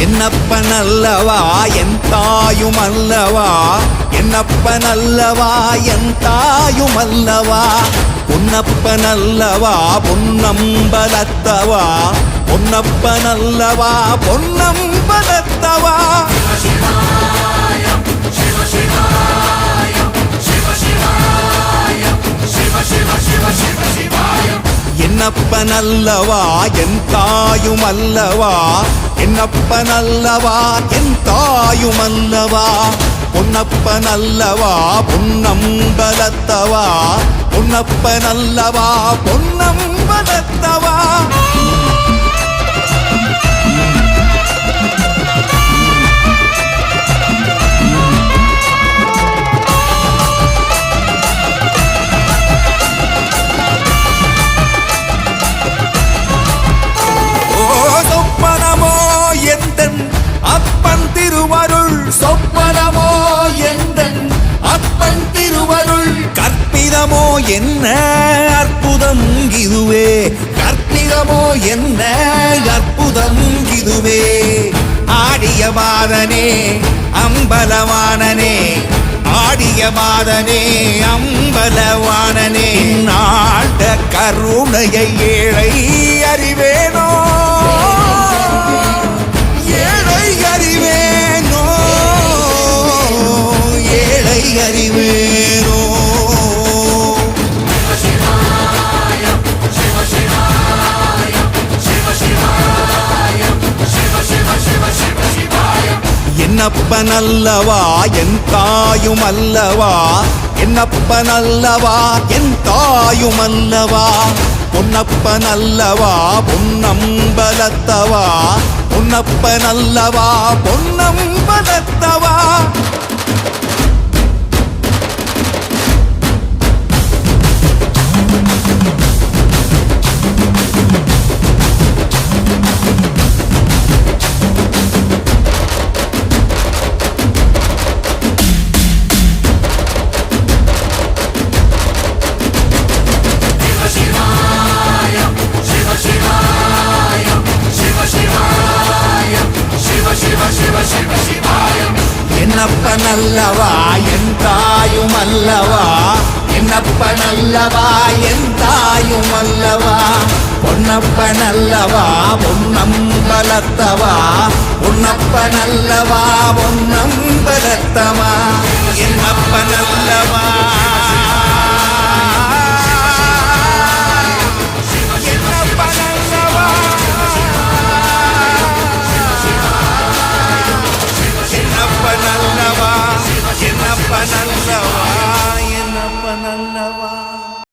என்னப்பனல்லவா என் தாயுமல்லவா, என்னப்பனல்லவா என் தாயுமல்லவா, பொன்னப்பனல்லவா பொன்னம்பலத்தவா, பொன்னப்பனல்லவா பொன்னம்பலத்தவா. என்னப்பனல்லவா என் தாயுமல்லவா, என்னப்பனல்லவா என் தாயுமல்லவா, பொன்னப்பனல்லவா பொன்னம்பலத்தவா, பொன்னப்பனல்லவா பொன்னம்பலத்தவா. அப்பன் திருவருள் சொப்பனமோ எந்தன் அப்பன் திருவருள், கற்பிதமோ என்ன அற்புதம் இதுவே, கற்பிதமோ என்ன அற்புதம் இதுவே. ஆடிய மாதனே அம்பலவானனே, ஆடிய மாதனே அம்பலவானனே, நாட கருணையை ஏழை அறிவேனோ, அறிவேனோ ஏழை அறிவேனோ. என்னப்பனல்லவா என் தாயுமல்லவா, என்னப்பனல்லவா என் தாயுமல்லவா, பொன்னப்பனல்லவா பொன்னம்பலத்தவா, பொன்னப்பனல்லவா பொன்னம்பலத்தவா. என்னப்பனல்லவா என் தாயுமல்லவா, என்னப்பனல்லவா என் தாயுமல்லவா, பொன்னப்பனல்லவா பொன்னம்பலத்தவா, பொன்னப்பனல்லவா பொன்னம்பலத்தவா. என்னப்பனல்லவா